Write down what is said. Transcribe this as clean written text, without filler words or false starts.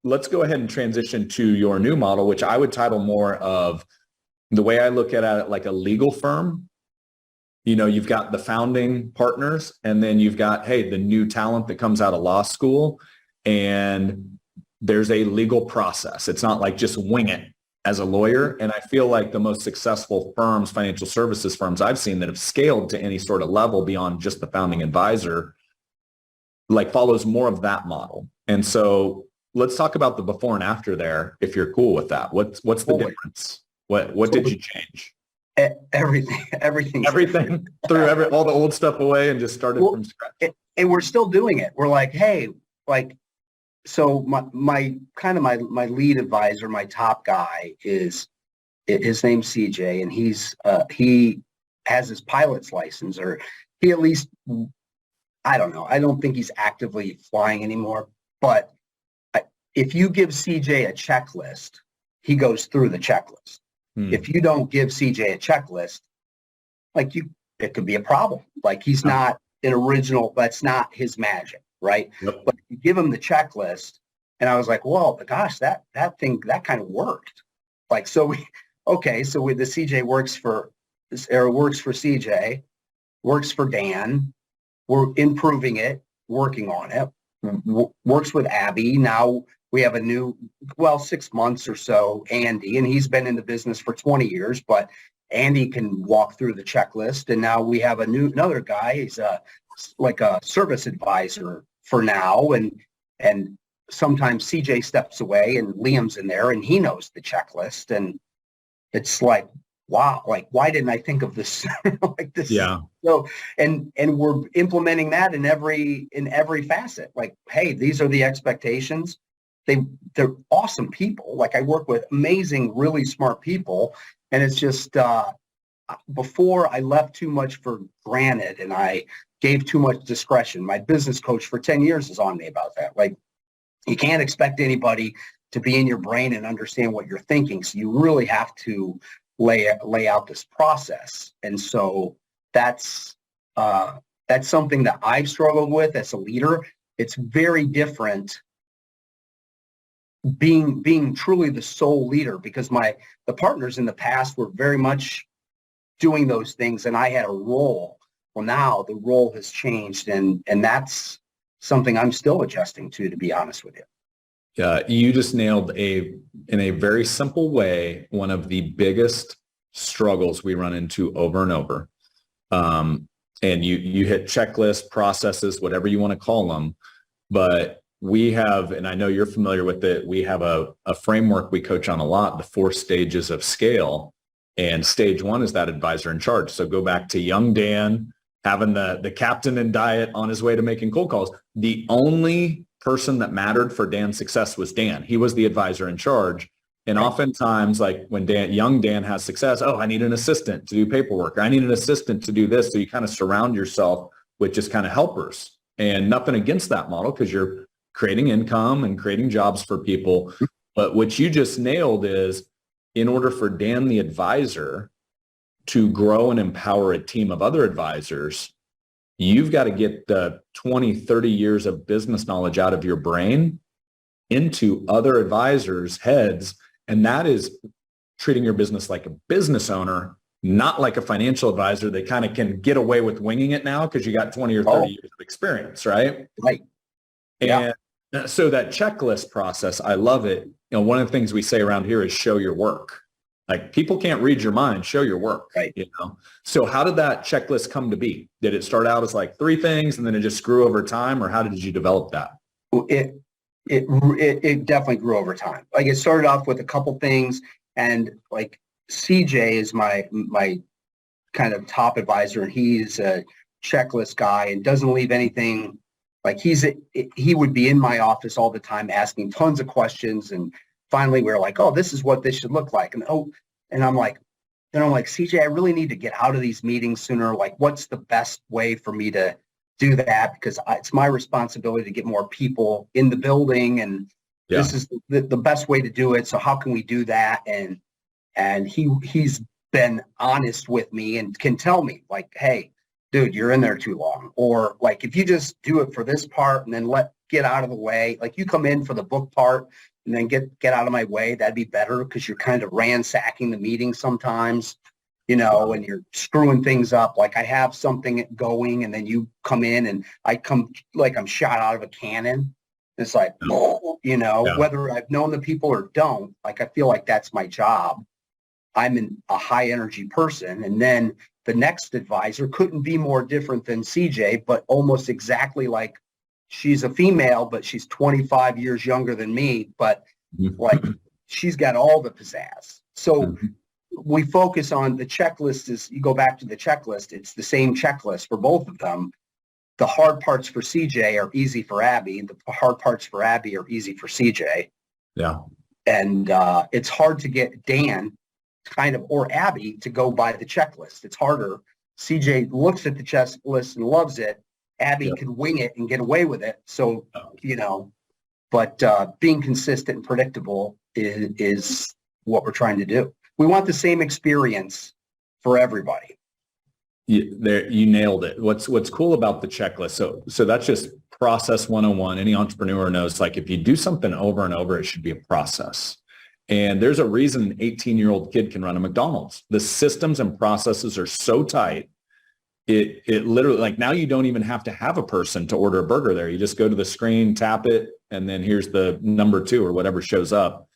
let's go ahead and transition to your new model, which I would title more of the way I look at it like a legal firm. You know, you've got the founding partners, and then you've got, hey, the new talent that comes out of law school, and there's a legal process. It's not like just wing it as a lawyer. And I feel like the most successful firms, financial services firms I've seen that have scaled to any sort of level beyond just the founding advisor, like follows more of that model. And so let's talk about the before and after there, if you're cool with that. What's the difference? What did you change? Everything Threw all the old stuff away and just started from scratch. And we're still doing it. We're like, hey, like, so my lead advisor, my top guy his name's CJ, and he has his pilot's license, or he at least, I don't know. I don't think he's actively flying anymore, but if you give CJ a checklist, he goes through the checklist. If you don't give CJ a checklist, like it could be a problem. Like he's not an original, that's not his magic, right? Yep. But you give him the checklist, and I was like, well, gosh, that kind of worked. Like, so the CJ works for CJ, works for Dan. We're improving it, working on it, works with Abby. Now we have a new, 6 months or so, Andy, and he's been in the business for 20 years, but Andy can walk through the checklist. And now we have another guy. He's like a service advisor for now. And sometimes CJ steps away and Liam's in there and he knows the checklist. And it's like, wow, like, why didn't I think of this like this? Yeah. So, and we're implementing that in every facet. Like, hey, these are the expectations. They're awesome people. Like, I work with amazing, really smart people. And it's just, before I left too much for granted and I gave too much discretion. My business coach for 10 years is on me about that. Like, you can't expect anybody to be in your brain and understand what you're thinking. So you really have to lay out this process. And so that's something that I've struggled with as a leader. It's very different being truly the sole leader, because the partners in the past were very much doing those things and I had a role. Well, now the role has changed, and that's something I'm still adjusting to be honest with you. Yeah, you just nailed in a very simple way, one of the biggest struggles we run into over and over. And you hit checklists, processes, whatever you want to call them. But we have, and I know you're familiar with it, we have a framework we coach on a lot, the 4 stages of scale. And stage 1 is that advisor in charge. So go back to young Dan, having the captain in diet on his way to making cold calls. The only person that mattered for Dan's success was Dan. He was the advisor in charge. And oftentimes, like when young Dan has success, I need an assistant to do paperwork. Or I need an assistant to do this. So you kind of surround yourself with just kind of helpers. And nothing against that model, because you're creating income and creating jobs for people. But what you just nailed is, in order for Dan, the advisor, to grow and empower a team of other advisors, you've got to get the 20, 30 years of business knowledge out of your brain into other advisors' heads. And that is treating your business like a business owner, not like a financial advisor that kind of can get away with winging it now because you got 20 or 30 years of experience, right? Right. And so that checklist process, I love it. One of the things we say around here is show your work. Like, people can't read your mind, show your work. Right. So how did that checklist come to be? Did it start out as like 3 things and then it just grew over time, or how did you develop that? It definitely grew over time. Like, it started off with a couple things, and like CJ is my kind of top advisor, and he's a checklist guy and doesn't leave anything. Like, he would be in my office all the time asking tons of questions, and finally we were like, oh, this is what this should look like. And I'm like, CJ, I really need to get out of these meetings sooner. Like, what's the best way for me to do that? Because it's my responsibility to get more people in the building, and this is the best way to do it. So how can we do that? And he's been honest with me and can tell me, like, hey, dude, you're in there too long. Or like, if you just do it for this part and then let get out of the way. Like you come in for the book part and then get out of my way. That'd be better because you're kind of ransacking the meeting sometimes, you know, and you're screwing things up. Like I have something going and then you come in and I come like I'm shot out of a cannon. It's like, you know, whether I've known the people or don't, like I feel like that's my job. I'm a high energy person. And then the next advisor couldn't be more different than CJ, but almost exactly like she's a female, but she's 25 years younger than me. But like she's got all the pizzazz. So we focus on the checklist is you go back to the checklist. It's the same checklist for both of them. The hard parts for CJ are easy for Abby. The hard parts for Abby are easy for CJ. Yeah. And it's hard to get Dan kind of or Abby to go by the checklist. It's harder. CJ looks at the checklist and loves it. Abby can wing it and get away with it. So, you know, but being consistent and predictable is what we're trying to do. We want the same experience for everybody. You nailed it. What's cool about the checklist? So that's just process 101. Any entrepreneur knows, like if you do something over and over, it should be a process. And there's a reason an 18-year-old kid can run a McDonald's. The systems and processes are so tight. It literally, like now you don't even have to have a person to order a burger there. You just go to the screen, tap it, and then here's the number 2 or whatever shows up.